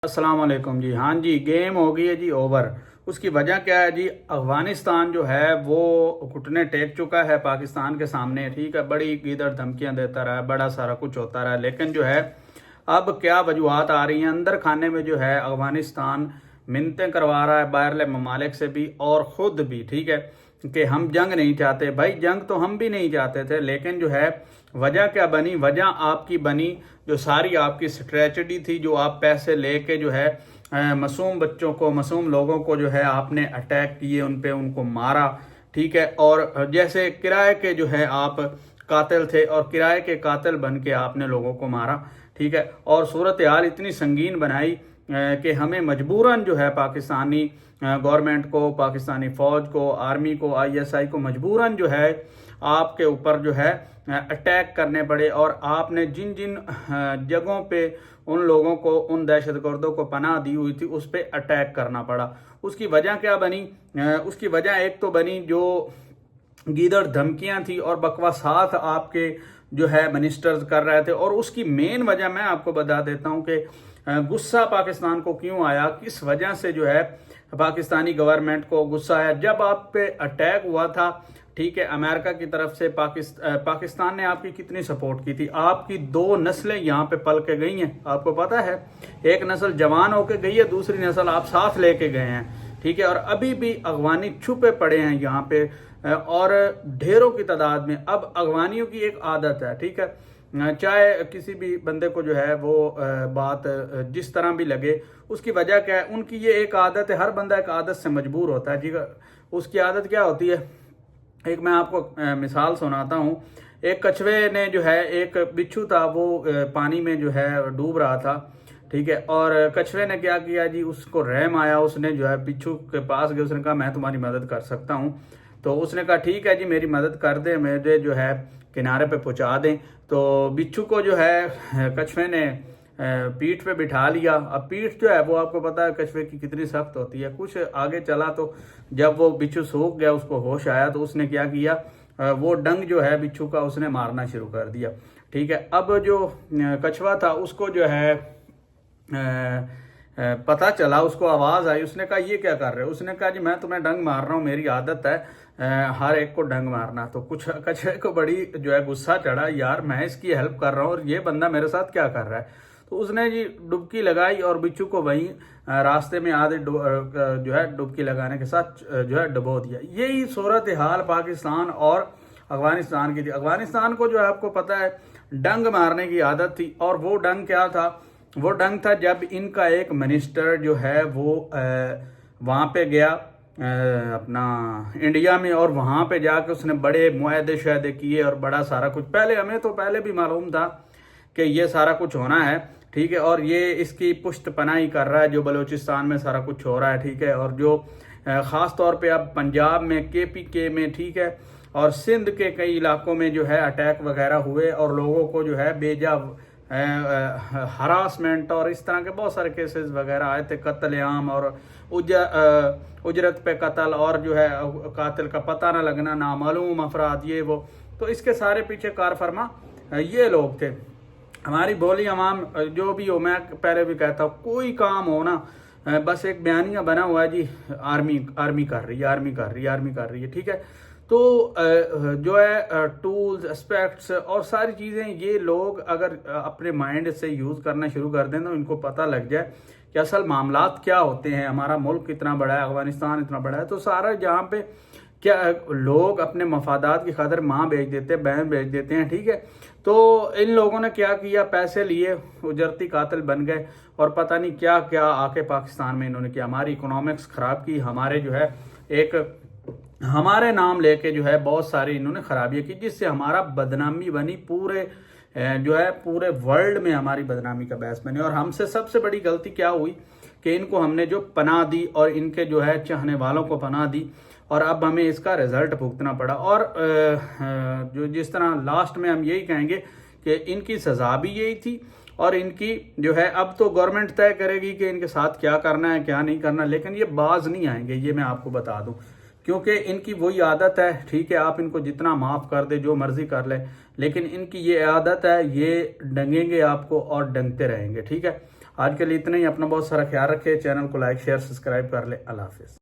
السلام علیکم جی۔ ہاں جی، گیم ہو گئی ہے جی اوور۔ اس کی وجہ کیا ہے جی؟ افغانستان جو ہے وہ گھٹنے ٹیک چکا ہے پاکستان کے سامنے، ٹھیک ہے، بڑی گیدڑ دھمکیاں دیتا رہا ہے، بڑا سارا کچھ ہوتا رہا ہے، لیکن جو ہے اب کیا وجوہات آ رہی ہیں اندر کھانے میں، جو ہے افغانستان منتیں کروا رہا ہے باہرلے ممالک سے بھی اور خود بھی، ٹھیک ہے، کہ ہم جنگ نہیں چاہتے۔ بھائی جنگ تو ہم بھی نہیں چاہتے تھے، لیکن جو ہے وجہ کیا بنی؟ وجہ آپ کی بنی جو ساری آپ کی اسٹریٹجی تھی، جو آپ پیسے لے کے جو ہے معصوم بچوں کو، معصوم لوگوں کو جو ہے آپ نے اٹیک کیے، ان پہ ان کو مارا، ٹھیک ہے، اور جیسے کرائے کے جو ہے آپ قاتل تھے اور کرائے کے قاتل بن کے آپ نے لوگوں کو مارا، ٹھیک ہے، اور صورتحال اتنی سنگین بنائی کہ ہمیں مجبوراً جو ہے پاکستانی گورنمنٹ کو، پاکستانی فوج کو، آرمی کو، آئی ایس آئی کو مجبوراً جو ہے آپ کے اوپر جو ہے اٹیک کرنے پڑے، اور آپ نے جن جن جگہوں پہ ان لوگوں کو، ان دہشت گردوں کو پناہ دی ہوئی تھی، اس پہ اٹیک کرنا پڑا۔ اس کی وجہ کیا بنی؟ اس کی وجہ ایک تو بنی جو گیدڑ دھمکیاں تھی اور بکواسات آپ کے جو ہے منسٹرز کر رہے تھے، اور اس کی مین وجہ میں آپ کو بتا دیتا ہوں کہ غصہ پاکستان کو کیوں آیا، کس وجہ سے جو ہے پاکستانی گورنمنٹ کو غصہ آیا۔ جب آپ پہ اٹیک ہوا تھا، ٹھیک ہے، امریکہ کی طرف سے پاکستان نے آپ کی کتنی سپورٹ کی تھی؟ آپ کی دو نسلیں یہاں پہ پل کے گئی ہیں، آپ کو پتا ہے، ایک نسل جوان ہو کے گئی ہے، دوسری نسل آپ ساتھ لے کے گئے ہیں، ٹھیک ہے، اور ابھی بھی افغانی چھپے پڑے ہیں یہاں پہ اور ڈھیروں کی تعداد میں۔ اب افغانیوں کی ایک عادت ہے، ٹھیک ہے، چاہے کسی بھی بندے کو جو ہے وہ بات جس طرح بھی لگے، اس کی وجہ کیا ہے؟ ان کی یہ ایک عادت ہے، ہر بندہ ایک عادت سے مجبور ہوتا ہے جی۔ اس کی عادت کیا ہوتی ہے؟ ایک میں آپ کو مثال سناتا ہوں۔ ایک کچھوے نے جو ہے، ایک بچھو تھا، وہ پانی میں جو ہے ڈوب رہا تھا، ٹھیک ہے، اور کچھوے نے کیا کیا جی؟ اس کو رحم آیا، اس نے جو ہے بچھو کے پاس گیا، اس نے کہا میں تمہاری مدد کر سکتا ہوں۔ تو اس نے کہا ٹھیک ہے جی، میری مدد کر دیں، مجھے جو ہے کنارے پہ پہنچا دیں۔ تو بچھو کو جو ہے کچھوے نے پیٹھ پہ بٹھا لیا۔ اب پیٹھ جو ہے وہ آپ کو پتا ہے کچھوے کی کتنی سخت ہوتی ہے۔ کچھ آگے چلا تو جب وہ بچھو سوکھ گیا، اس کو ہوش آیا، تو اس نے کیا کیا؟ وہ ڈنگ جو ہے بچھو کا اس نے مارنا شروع کر دیا، ٹھیک ہے۔ اب جو کچھوا تھا اس کو جو ہے پتا چلا، اس کو آواز آئی، اس نے کہا یہ کیا کر رہے ہو؟ اس نے کہا جی میں تمہیں ڈنگ مار رہا ہوں، میری عادت ہے ہر ایک کو ڈنگ مارنا۔ تو کچھ کچھوے کو بڑی جو ہے غصہ چڑھا، یار میں اس کی ہیلپ کر رہا ہوں اور یہ بندہ میرے ساتھ کیا کر رہا ہے؟ تو اس نے جی ڈبکی لگائی اور بچھو کو وہیں راستے میں آدھے جو ہے ڈبکی لگانے کے ساتھ جو ہے ڈبو دیا۔ یہی صورتحال پاکستان اور افغانستان کی تھی۔ افغانستان کو جو ہے آپ کو پتا ہے ڈنگ مارنے کی عادت تھی، اور وہ ڈنگ کیا تھا؟ وہ ڈنگ تھا جب ان کا ایک منسٹر جو ہے وہ وہاں پہ گیا اپنا انڈیا میں، اور وہاں پہ جا کے اس نے بڑے معاہدے شاہدے کیے اور بڑا سارا کچھ، ہمیں تو پہلے بھی معلوم تھا کہ یہ سارا کچھ ہونا ہے، ٹھیک ہے، اور یہ اس کی پشت پناہی کر رہا ہے جو بلوچستان میں سارا کچھ ہو رہا ہے، ٹھیک ہے، اور جو خاص طور پہ اب پنجاب میں KPK میں، ٹھیک ہے، اور سندھ کے کئی علاقوں میں جو ہے اٹیک وغیرہ ہوئے اور لوگوں کو جو ہے بیجا ہراسمنٹ اور اس طرح کے بہت سارے کیسز وغیرہ آئے تھے، قتل عام اور اجرت پہ قتل، اور جو ہے قاتل کا پتہ نہ لگنا، نامعلوم افراد، یہ وہ، تو اس کے سارے پیچھے کار فرما یہ لوگ تھے۔ ہماری بولی عوام جو بھی ہو، میں پہلے بھی کہتا ہوں، کوئی کام ہو نا، بس ایک بیانیہ بنا ہوا ہے جی، آرمی کر رہی ہے، آرمی کر رہی ہے، ٹھیک ہے۔ تو جو ہے ٹولز، اسپیکٹس اور ساری چیزیں یہ لوگ اگر اپنے مائنڈ سے یوز کرنا شروع کر دیں تو ان کو پتہ لگ جائے کہ اصل معاملات کیا ہوتے ہیں، ہمارا ملک اتنا بڑا ہے، افغانستان اتنا بڑا ہے، تو سارا جہاں پہ کیا لوگ اپنے مفادات کی خاطر ماں بیچ دیتے ہیں، بہن بیچ دیتے ہیں، ٹھیک ہے۔ تو ان لوگوں نے کیا کیا؟ پیسے لیے، اجرتی قاتل بن گئے، اور پتہ نہیں کیا کیا آ کے پاکستان میں انہوں نے کیا، ہماری اکنامکس خراب کی، ہمارے جو ہے ایک ہمارے نام لے کے جو ہے بہت ساری انہوں نے خرابیاں کی، جس سے ہمارا بدنامی بنی، پورے جو ہے پورے ورلڈ میں ہماری بدنامی کا باعث بنی۔ اور ہم سے سب سے بڑی غلطی کیا ہوئی کہ ان کو ہم نے جو پناہ دی اور ان کے جو ہے چاہنے والوں کو پناہ دی، اور اب ہمیں اس کا رزلٹ بھگتنا پڑا۔ اور جو جس طرح لاسٹ میں ہم یہی کہیں گے کہ ان کی سزا بھی یہی تھی، اور ان کی جو ہے اب تو گورنمنٹ طے کرے گی کہ ان کے ساتھ کیا کرنا ہے کیا نہیں کرنا، لیکن یہ باز نہیں آئیں گے، یہ میں آپ کو بتا دوں، کیونکہ ان کی وہی عادت ہے، ٹھیک ہے، آپ ان کو جتنا معاف کر دے، جو مرضی کر لیں، لیکن ان کی یہ عادت ہے، یہ ڈنگیں گے آپ کو اور ڈنگتے رہیں گے، ٹھیک ہے۔ آج کے لیے اتنا ہی. اپنا بہت سارا خیال رکھے, چینل کو لائک شیئر سبسکرائب کر لے. اللہ حافظ.